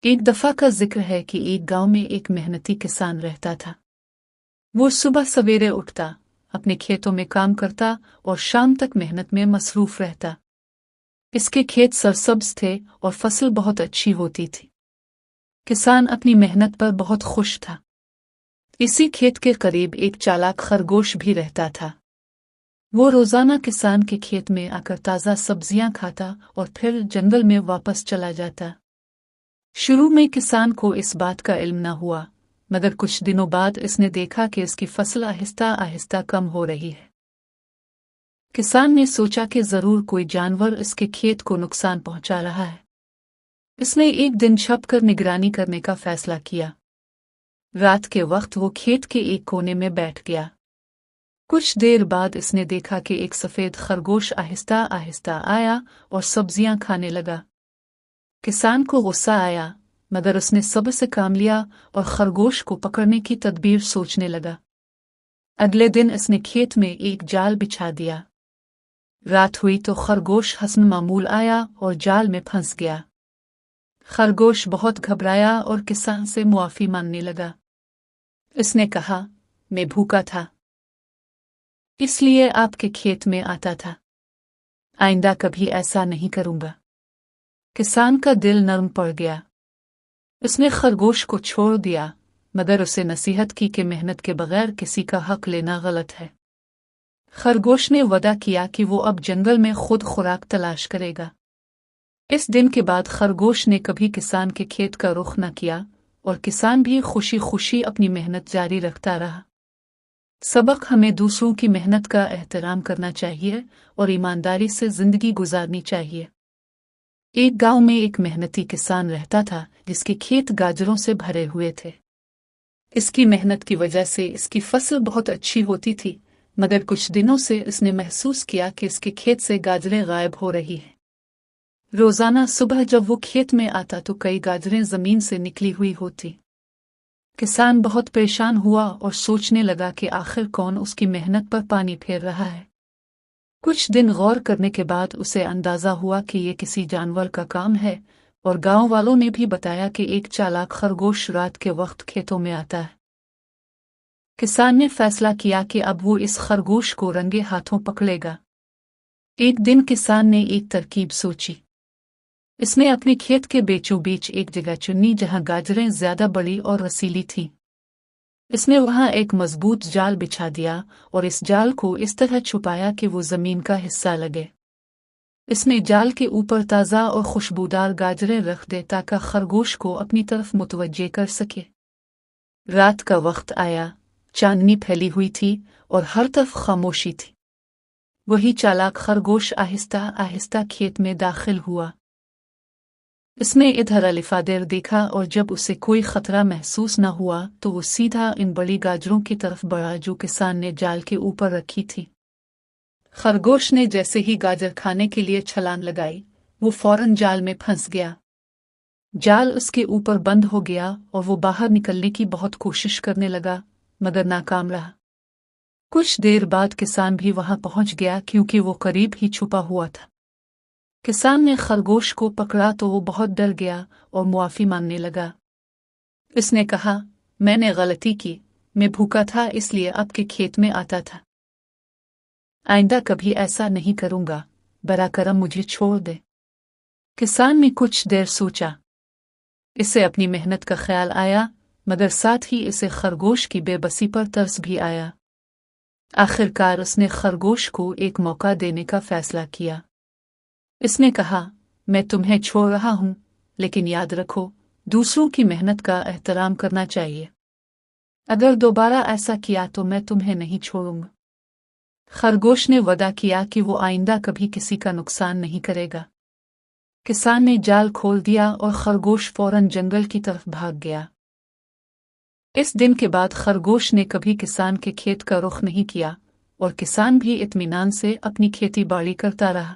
एक दफा का जिक्र है कि एक गांव में एक मेहनती किसान रहता था। वो सुबह सवेरे उठता, अपने खेतों में काम करता और शाम तक मेहनत में मसरूफ रहता। इसके खेत सरसब्ज थे और फसल बहुत अच्छी होती थी। किसान अपनी मेहनत पर बहुत खुश था। इसी खेत के करीब एक चालाक खरगोश भी रहता था। वो रोजाना किसान के खेत में आकर ताज़ा सब्जियां खाता और फिर जंगल में वापस चला जाता। शुरू में किसान को इस बात का इल्म न हुआ, मगर कुछ दिनों बाद इसने देखा कि इसकी फसल आहिस्ता आहिस्ता कम हो रही है। किसान ने सोचा कि जरूर कोई जानवर इसके खेत को नुकसान पहुंचा रहा है। इसने एक दिन छिपकर निगरानी करने का फैसला किया। रात के वक्त वो खेत के एक कोने में बैठ गया। कुछ देर बाद इसने देखा कि एक सफेद खरगोश आहिस्ता आहिस्ता आया और सब्जियां खाने लगा। किसान को गुस्सा आया, मगर उसने सब्र से काम लिया और खरगोश को पकड़ने की तदबीर सोचने लगा। अगले दिन इसने खेत में एक जाल बिछा दिया। रात हुई तो खरगोश हसन मामूल आया और जाल में फंस गया। खरगोश बहुत घबराया और किसान से मुआफी मांगने लगा। इसने कहा, मैं भूखा था, इसलिए आपके खेत में आता था। आइंदा कभी ऐसा नहीं करूंगा। किसान का दिल नरम पड़ गया। उसने खरगोश को छोड़ दिया, मगर उसे नसीहत की कि मेहनत के बगैर किसी का हक लेना गलत है। खरगोश ने वादा किया कि वो अब जंगल में खुद खुराक तलाश करेगा। इस दिन के बाद खरगोश ने कभी किसान के खेत का रुख न किया और किसान भी खुशी खुशी अपनी मेहनत जारी रखता रहा। सबक: हमें दूसरों की मेहनत का एहतराम करना चाहिए और ईमानदारी से जिंदगी गुजारनी चाहिए। एक गांव में एक मेहनती किसान रहता था जिसके खेत गाजरों से भरे हुए थे। इसकी मेहनत की वजह से इसकी फसल बहुत अच्छी होती थी, मगर कुछ दिनों से इसने महसूस किया कि इसके खेत से गाजरें गायब हो रही हैं। रोजाना सुबह जब वो खेत में आता तो कई गाजरें जमीन से निकली हुई होती। किसान बहुत परेशान हुआ और सोचने लगा कि आखिर कौन उसकी मेहनत पर पानी फेर रहा है। कुछ दिन गौर करने के बाद उसे अंदाजा हुआ कि ये किसी जानवर का काम है, और गांव वालों ने भी बताया कि एक चालाक खरगोश रात के वक्त खेतों में आता है। किसान ने फैसला किया कि अब वो इस खरगोश को रंगे हाथों पकड़ेगा। एक दिन किसान ने एक तरकीब सोची। इसने अपने खेत के बीचों बीच एक जगह चुनी जहां गाजरें ज्यादा बड़ी और रसीली थीं। इसने वहां एक मजबूत जाल बिछा दिया और इस जाल को इस तरह छुपाया कि वो जमीन का हिस्सा लगे। इसने जाल के ऊपर ताज़ा और खुशबूदार गाजरें रख दे ताकि खरगोश को अपनी तरफ मुतवज्जे कर सके। रात का वक्त आया, चांदनी फैली हुई थी और हर तरफ खामोशी थी। वही चालाक खरगोश आहिस्ता आहिस्ता खेत में दाखिल हुआ। इसने इधर अलिफादेर देखा और जब उसे कोई खतरा महसूस न हुआ तो वो सीधा इन बड़ी गाजरों की तरफ बढ़ा जो किसान ने जाल के ऊपर रखी थी। खरगोश ने जैसे ही गाजर खाने के लिए छलांग लगाई, वो फौरन जाल में फंस गया। जाल उसके ऊपर बंद हो गया और वो बाहर निकलने की बहुत कोशिश करने लगा, मगर नाकाम रहा। कुछ देर बाद किसान भी वहां पहुंच गया क्योंकि वो करीब ही छुपा हुआ था। किसान ने खरगोश को पकड़ा तो वो बहुत डर गया और मुआफी मांगने लगा। इसने कहा, मैंने गलती की, मैं भूखा था इसलिए आपके खेत में आता था। आइंदा कभी ऐसा नहीं करूंगा, बरा करम मुझे छोड़ दे। किसान ने कुछ देर सोचा। इसे अपनी मेहनत का ख्याल आया, मगर साथ ही इसे खरगोश की बेबसी पर तरस भी आया। आखिरकार उसने खरगोश को एक मौका देने का फैसला किया। इसने कहा, मैं तुम्हें छोड़ रहा हूं, लेकिन याद रखो, दूसरों की मेहनत का एहतराम करना चाहिए। अगर दोबारा ऐसा किया तो मैं तुम्हें नहीं छोड़ूंगा। खरगोश ने वादा किया कि वो आइंदा कभी किसी का नुकसान नहीं करेगा। किसान ने जाल खोल दिया और खरगोश फौरन जंगल की तरफ भाग गया। इस दिन के बाद खरगोश ने कभी किसान के खेत का रुख नहीं किया और किसान भी इत्मीनान से अपनी खेती बाड़ी करता रहा।